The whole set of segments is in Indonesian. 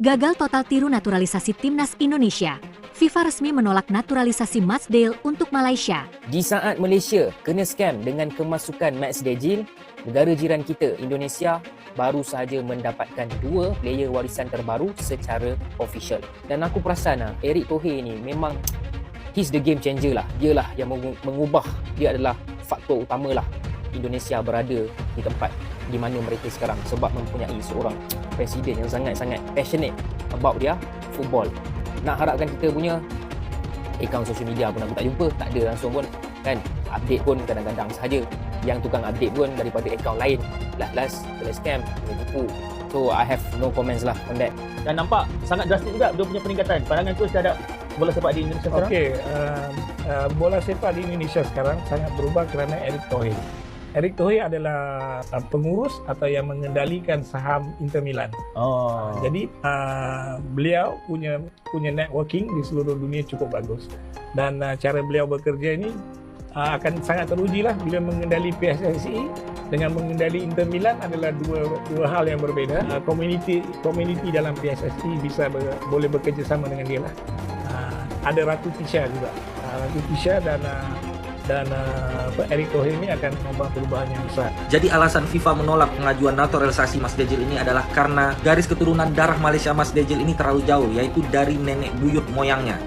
Gagal total tiru naturalisasi timnas Indonesia. FIFA resmi menolak naturalisasi Matsdale untuk Malaysia. Di saat Malaysia kena scam dengan kemasukan Matsdale, negara jiran kita Indonesia baru sahaja mendapatkan 2 player warisan terbaru secara official. Dan aku perasan Eric Thohir ni memang he's the game changer lah. Dialah yang mengubah, dia adalah faktor utama lah Indonesia berada di tempat di mana mereka sekarang sebab mempunyai seorang presiden yang sangat-sangat passionate about dia football. Nak harapkan kita punya akaun social media pun aku tak jumpa, tak ada langsung pun kan, update pun kadang-kadang sahaja, yang tukang update pun daripada akaun lain, last kena scam, kena tipu. So I have no comments lah on that. Dan nampak sangat drastik juga dia punya peningkatan. Pandangan coach terhadap bola sepak di Indonesia sekarang? Okey, bola sepak di Indonesia sekarang sangat berubah kerana Eric Thohir. Eric Thohir adalah pengurus atau yang mengendalikan saham Inter Milan. Jadi beliau punya networking di seluruh dunia cukup bagus. Dan cara beliau bekerja ini akan sangat teruji lah bila mengendali PSSI dengan mengendali Inter Milan adalah dua hal yang berbeza. Community dalam PSSI boleh bekerja sama dengan dia lah. Ada Ratu Tisha juga. Ratu Tisha dan Eric Thohir ini akan membawa perubahan yang besar. Jadi alasan FIFA menolak pengajuan naturalisasi Matsdale ini adalah karena garis keturunan darah Malaysia Matsdale ini terlalu jauh, yaitu dari nenek buyut moyangnya.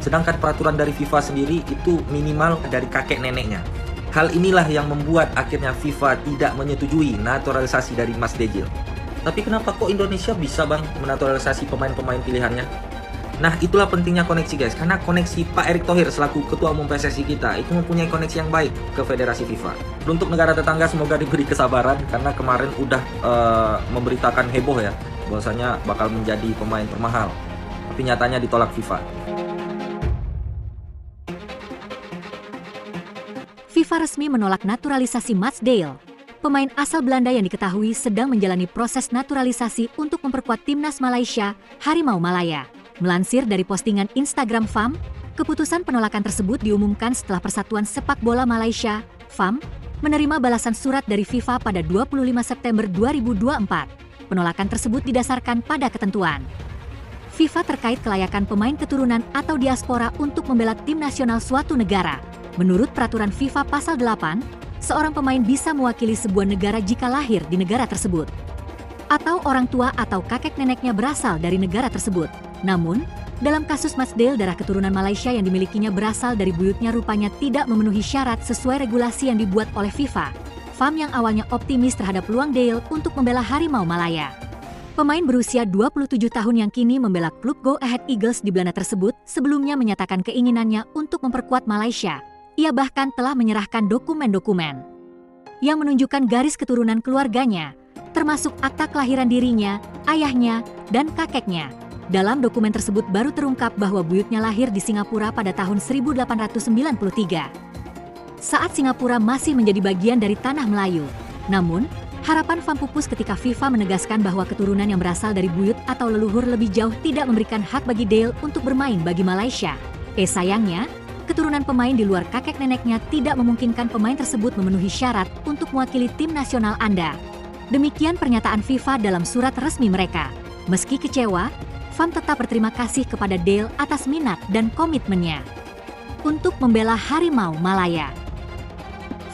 Sedangkan peraturan dari FIFA sendiri itu minimal dari kakek neneknya. Hal inilah yang membuat akhirnya FIFA tidak menyetujui naturalisasi dari Matsdale. Tapi kenapa kok Indonesia bisa bang menaturalisasi pemain-pemain pilihannya? Nah, itulah pentingnya koneksi guys, karena koneksi Pak Erick Thohir selaku Ketua Umum PSSI kita itu mempunyai koneksi yang baik ke Federasi FIFA. Untuk negara tetangga semoga diberi kesabaran, karena kemarin udah memberitakan heboh ya, bahwasanya bakal menjadi pemain termahal. Tapi nyatanya ditolak FIFA. FIFA resmi menolak naturalisasi Matsdale. Pemain asal Belanda yang diketahui sedang menjalani proses naturalisasi untuk memperkuat timnas Malaysia, Harimau Malaya. Melansir dari postingan Instagram FAM, keputusan penolakan tersebut diumumkan setelah Persatuan Sepak Bola Malaysia, FAM, menerima balasan surat dari FIFA pada 25 September 2024. Penolakan tersebut didasarkan pada ketentuan FIFA terkait kelayakan pemain keturunan atau diaspora untuk membela tim nasional suatu negara. Menurut peraturan FIFA pasal 8, seorang pemain bisa mewakili sebuah negara jika lahir di negara tersebut, atau orang tua atau kakek neneknya berasal dari negara tersebut. Namun, dalam kasus Matsdale, darah keturunan Malaysia yang dimilikinya berasal dari buyutnya rupanya tidak memenuhi syarat sesuai regulasi yang dibuat oleh FIFA. FAM yang awalnya optimis terhadap peluang Dale untuk membela Harimau Malaya. Pemain berusia 27 tahun yang kini membela klub Go Ahead Eagles di Belanda tersebut sebelumnya menyatakan keinginannya untuk memperkuat Malaysia. Ia bahkan telah menyerahkan dokumen-dokumen yang menunjukkan garis keturunan keluarganya, termasuk akta kelahiran dirinya, ayahnya, dan kakeknya. Dalam dokumen tersebut baru terungkap bahwa buyutnya lahir di Singapura pada tahun 1893. Saat Singapura masih menjadi bagian dari tanah Melayu. Namun, harapan FAM pupus ketika FIFA menegaskan bahwa keturunan yang berasal dari buyut atau leluhur lebih jauh tidak memberikan hak bagi Dale untuk bermain bagi Malaysia. Sayangnya, keturunan pemain di luar kakek neneknya tidak memungkinkan pemain tersebut memenuhi syarat untuk mewakili tim nasional Anda. Demikian pernyataan FIFA dalam surat resmi mereka. Meski kecewa, FAM tetap berterima kasih kepada Dale atas minat dan komitmennya untuk membela Harimau Malaya.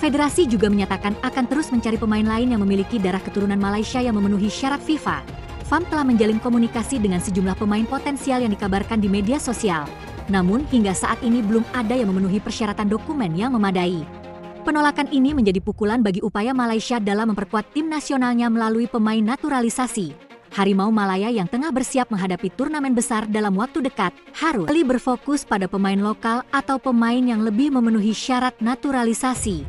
Federasi juga menyatakan akan terus mencari pemain lain yang memiliki darah keturunan Malaysia yang memenuhi syarat FIFA. FAM telah menjalin komunikasi dengan sejumlah pemain potensial yang dikabarkan di media sosial. Namun hingga saat ini belum ada yang memenuhi persyaratan dokumen yang memadai. Penolakan ini menjadi pukulan bagi upaya Malaysia dalam memperkuat tim nasionalnya melalui pemain naturalisasi. Harimau Malaya yang tengah bersiap menghadapi turnamen besar dalam waktu dekat harus berfokus pada pemain lokal atau pemain yang lebih memenuhi syarat naturalisasi.